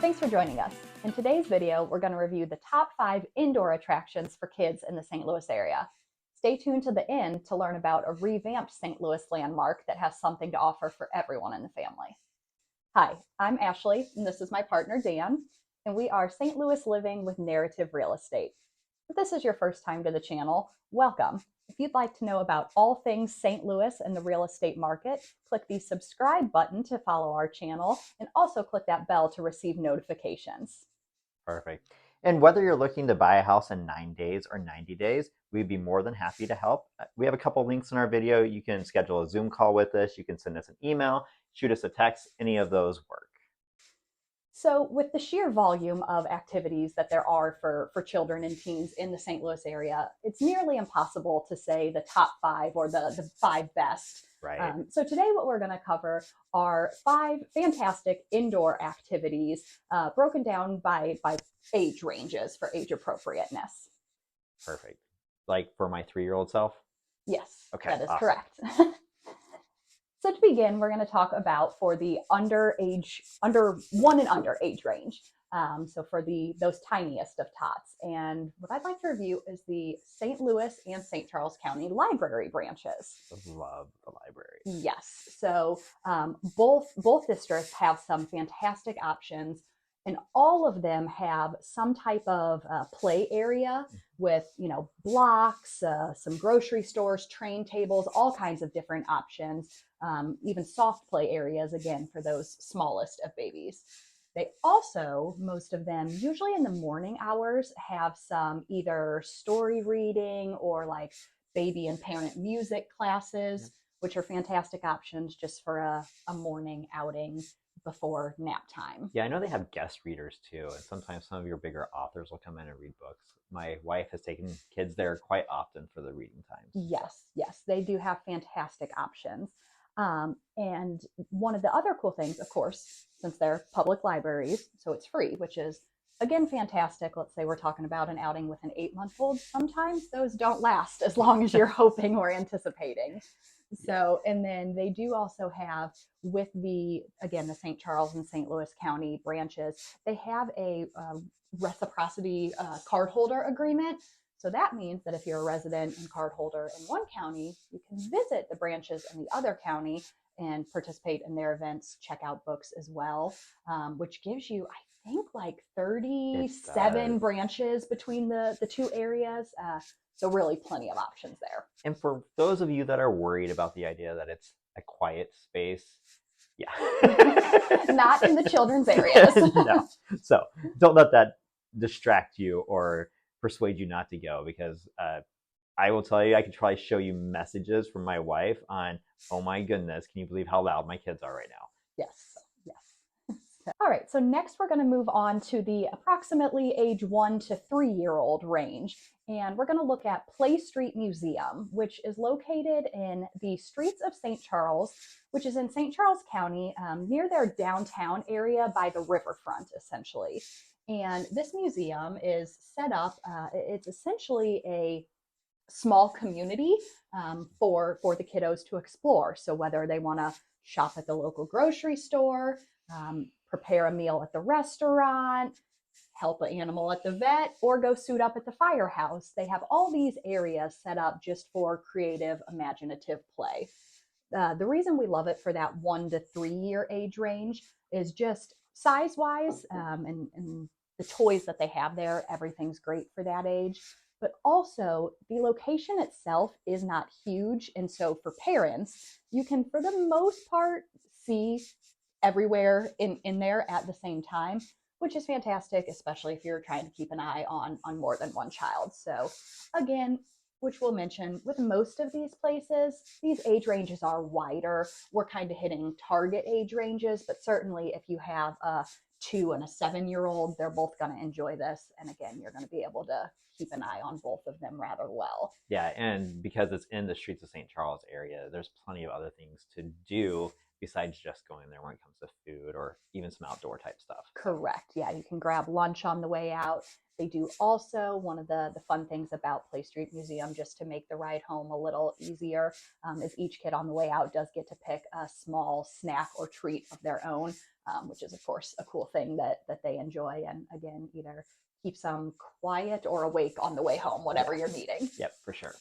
Thanks for joining us. In today's video, we're going to review the top 5 indoor attractions for kids in the St. Louis area. Stay tuned to the end to learn about a revamped St. Louis landmark that has something to offer for everyone in the family. Hi, I'm Ashley, and this is my partner Dan, and we are St. Louis Living with Narrative Real Estate. If this is your first time to the channel, welcome. If you'd like to know about all things St. Louis and the real estate market, click the subscribe button to follow our channel, and also click that bell to receive notifications. Perfect. And whether you're looking to buy a house in 9 days or 90 days, we'd be more than happy to help. We have a couple links in our video. You can schedule a Zoom call with us. You can send us an email, shoot us a text. Any of those work. So with the sheer volume of activities that there are for children and teens in the St. Louis area, it's nearly impossible to say the top 5 or the 5 best. Right. So today what we're going to cover are 5 fantastic indoor activities broken down by age ranges for age appropriateness. Perfect. Like for my 3-year-old self? Yes, okay, that is awesome. correct. So to begin, we're going to talk about for the under 1 and under age range. So for those tiniest of tots. And what I'd like to review is the St. Louis and St. Charles County library branches. Love the library. Yes. So both districts have some fantastic options, and all of them have some type of play area with, blocks, some grocery stores, train tables, all kinds of different options, even soft play areas, again, for those smallest of babies. They also, most of them, usually in the morning hours, have some either story reading or like baby and parent music classes, which are fantastic options just for a morning outing before nap time. Yeah, I know they have guest readers too, and sometimes some of your bigger authors will come in and read books. My wife has taken kids there quite often for the reading times. Yes, they do have fantastic options. And one of the other cool things, of course, since they're public libraries, so it's free, which is, again, fantastic. Let's say we're talking about an outing with an 8-month-old. Sometimes those don't last as long as you're hoping or anticipating. So, and then they do also have, with the St. Charles and St. Louis County branches, they have a reciprocity card holder agreement. So that means that if you're a resident and card holder in one county, you can visit the branches in the other county and participate in their events, check out books as well, which gives you, I think, like 37 branches between the two areas. So really plenty of options there. And for those of you that are worried about the idea that it's a quiet space, yeah. Not in the children's areas. No. So don't let that distract you or persuade you not to go, because I will tell you, I could probably show you messages from my wife on, oh my goodness, can you believe how loud my kids are right now? Yes. All right, so next we're going to move on to the approximately age 1 to 3-year-old range, and we're going to look at Playstreet Museum, which is located in the streets of St. Charles, which is in St. Charles County, near their downtown area by the riverfront, essentially. And this museum is set up, it's essentially a small community for the kiddos to explore. So whether they want to shop at the local grocery store, prepare a meal at the restaurant, help an animal at the vet, or go suit up at the firehouse, they have all these areas set up just for creative, imaginative play. The reason we love it for that 1 to 3-year age range is just size-wise, and the toys that they have there, everything's great for that age. But also, the location itself is not huge, and so for parents, you can, for the most part, see everywhere in there at the same time, which is fantastic, especially if you're trying to keep an eye on more than one child. So again, which we'll mention, with most of these places, these age ranges are wider. We're kind of hitting target age ranges, but certainly if you have a 2 and a 7-year-old, they're both going to enjoy this. And again, you're going to be able to keep an eye on both of them rather well. Yeah, and because it's in the streets of St. Charles area, there's plenty of other things to do besides just going there when it comes to food or even some outdoor type stuff. Correct. Yeah, you can grab lunch on the way out. They do also, one of the fun things about Playstreet Museum, just to make the ride home a little easier, is each kid on the way out does get to pick a small snack or treat of their own, which is, of course, a cool thing that they enjoy. And again, either keeps them quiet or awake on the way home, whatever you're needing. Yep, for sure.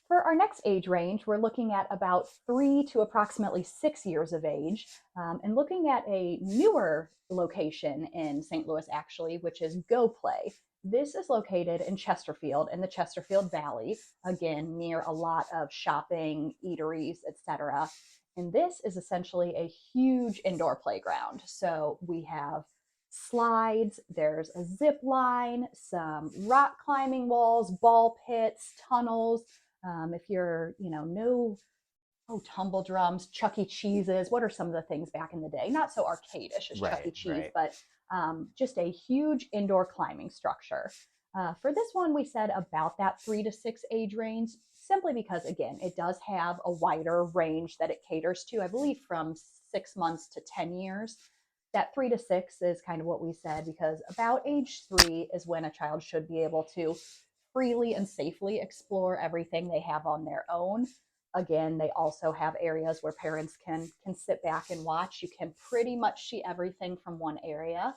For our next age range, we're looking at about 3 to approximately 6 years of age, and looking at a newer location in St. Louis, actually, which is GoPlay. This is located in Chesterfield, in the Chesterfield Valley, again, near a lot of shopping, eateries, etc. And this is essentially a huge indoor playground. So we have slides, there's a zip line, some rock climbing walls, ball pits, tunnels. If you're, tumble drums, Chuck E. Cheese's, what are some of the things back in the day? Not so arcade-ish as Chuck E. Cheese, but just a huge indoor climbing structure. For this one, we said about that 3 to 6 age range, simply because, again, it does have a wider range that it caters to, I believe from 6 months to 10 years. That 3 to 6 is kind of what we said, because about age 3 is when a child should be able to freely and safely explore everything they have on their own. Again, they also have areas where parents can sit back and watch. You can pretty much see everything from one area.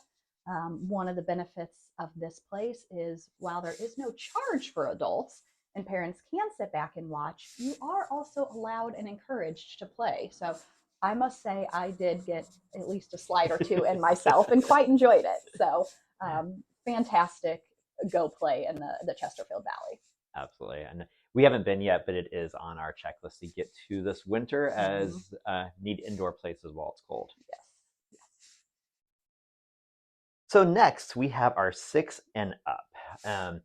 One of the benefits of this place is, while there is no charge for adults and parents can sit back and watch, you are also allowed and encouraged to play. So I must say I did get at least a slide or two in myself and quite enjoyed it. So fantastic GoPlay in the Chesterfield Valley. Absolutely. And we haven't been yet, but it is on our checklist to get to this winter, as need indoor places while it's cold. Yes. So next we have our 6 and up.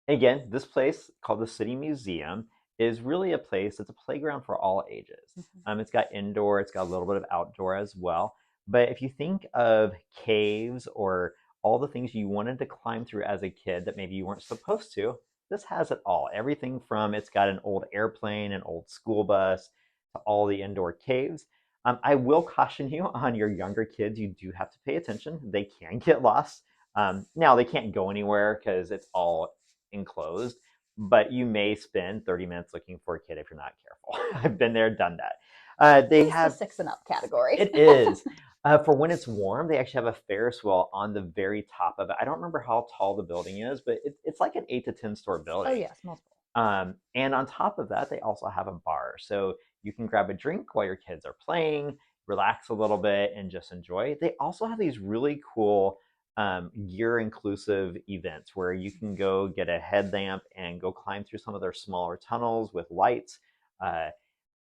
Again, this place called the City Museum is really a place, it's a playground for all ages. It's got indoor, it's got a little bit of outdoor as well. But if you think of caves or all the things you wanted to climb through as a kid that maybe you weren't supposed to, this has it all. Everything from, it's got an old airplane, an old school bus, to all the indoor caves. I will caution you on your younger kids, you do have to pay attention. They can get lost. Now, they can't go anywhere because it's all enclosed, but you may spend 30 minutes looking for a kid if you're not careful. I've been there, done that. They have the 6 and up category. It is. For when it's warm, they actually have a Ferris wheel on the very top of it. I don't remember how tall the building is, but it's like an 8 to 10 store building. Oh yes, multiple. And on top of that, they also have a bar. So you can grab a drink while your kids are playing, relax a little bit, and just enjoy. They also have these really cool gear inclusive events where you can go get a headlamp and go climb through some of their smaller tunnels with lights.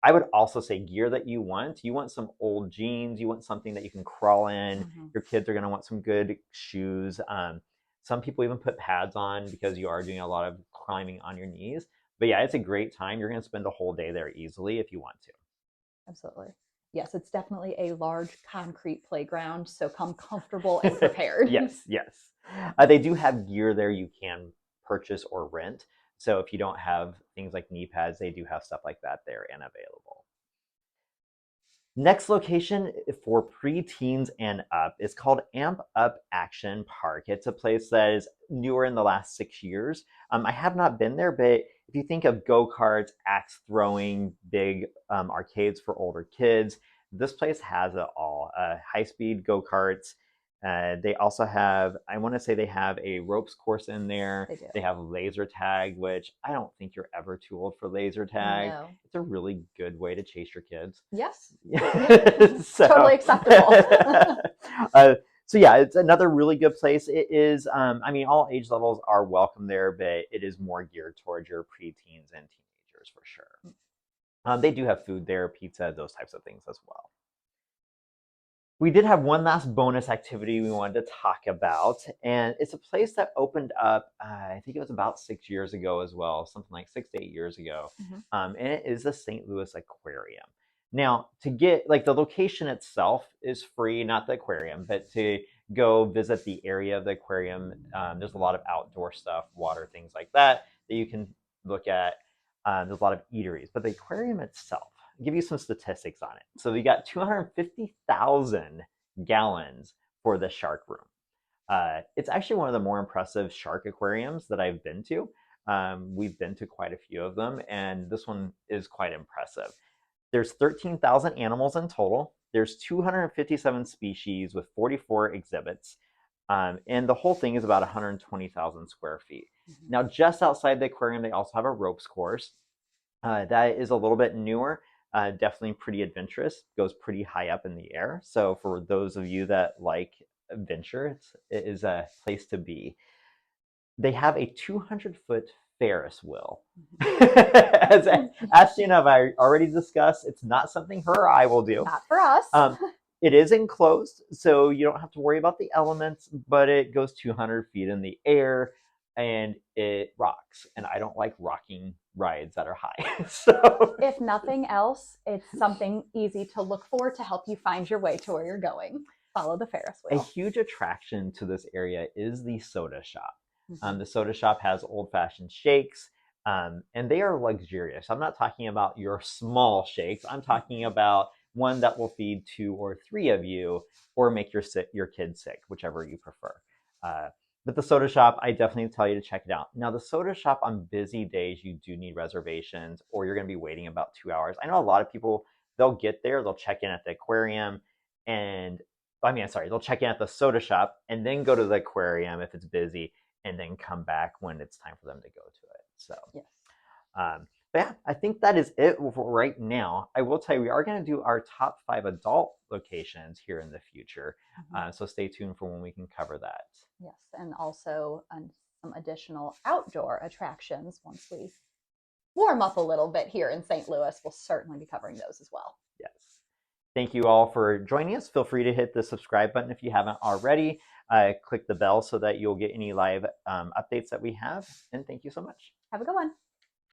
I would also say gear that you want. You want some old jeans. You want something that you can crawl in. Your kids are going to want some good shoes. Some people even put pads on because you are doing a lot of climbing on your knees. But yeah, it's a great time. You're going to spend a whole day there easily if you want to. Absolutely. Yes, it's definitely a large concrete playground, so come comfortable and prepared. Yes. They do have gear there you can purchase or rent. So if you don't have things like knee pads, they do have stuff like that there and available. Next location for preteens and up is called Amp Up Action Park. It's a place that is newer in the last 6 years. I have not been there, but if you think of go-karts, axe throwing, big arcades for older kids, this place has it all. High-speed go-karts. They also have, I want to say they have a ropes course in there. They have laser tag, which I don't think you're ever too old for laser tag. No. It's a really good way to chase your kids. Yes. So, totally acceptable. So yeah, it's another really good place. It is, all age levels are welcome there, but it is more geared towards your preteens and teenagers for sure. They do have food there, pizza, those types of things as well. We did have one last bonus activity we wanted to talk about, and it's a place that opened up, I think it was about 6 years ago as well, something like 6 to 8 years ago, and it is the St. Louis Aquarium. Now, to get, the location itself is free, not the aquarium, but to go visit the area of the aquarium, there's a lot of outdoor stuff, water, things like that you can look at. There's a lot of eateries, but the aquarium itself, give you some statistics on it. So we got 250,000 gallons for the shark room. It's actually one of the more impressive shark aquariums that I've been to. We've been to quite a few of them, and this one is quite impressive. There's 13,000 animals in total. There's 257 species with 44 exhibits. And the whole thing is about 120,000 square feet. Mm-hmm. Now, just outside the aquarium, they also have a ropes course. That is a little bit newer, definitely pretty adventurous, goes pretty high up in the air. So for those of you that like adventure, it is a place to be. They have a 200-foot Ferris wheel. As Ashleigh and I already discussed, it's not something her or I will do. Not for us. It is enclosed, so you don't have to worry about the elements, but it goes 200 feet in the air and it rocks. And I don't like rocking rides that are high. So if nothing else, it's something easy to look for to help you find your way to where you're going. Follow the Ferris wheel. A huge attraction to this area is the soda shop. The soda shop has old-fashioned shakes, and they are luxurious. I'm not talking about your small shakes. I'm talking about one that will feed 2 or 3 of you, or make your kids sick, whichever you prefer. But the soda shop, I definitely tell you to check it out. Now, the soda shop on busy days, you do need reservations, or you're going to be waiting about 2 hours. I know a lot of people, they'll get there, they'll check in at the aquarium, they'll check in at the soda shop, and then go to the aquarium if it's busy, and then come back when it's time for them to go to it. So, yes. But yeah, I think that is it for right now. I will tell you, we are going to do our top 5 adult locations here in the future. So stay tuned for when we can cover that. Yes, and also some additional outdoor attractions once we warm up a little bit here in St. Louis. We'll certainly be covering those as well. Yes. Thank you all for joining us. Feel free to hit the subscribe button if you haven't already. Click the bell so that you'll get any live updates that we have. And thank you so much. Have a good one.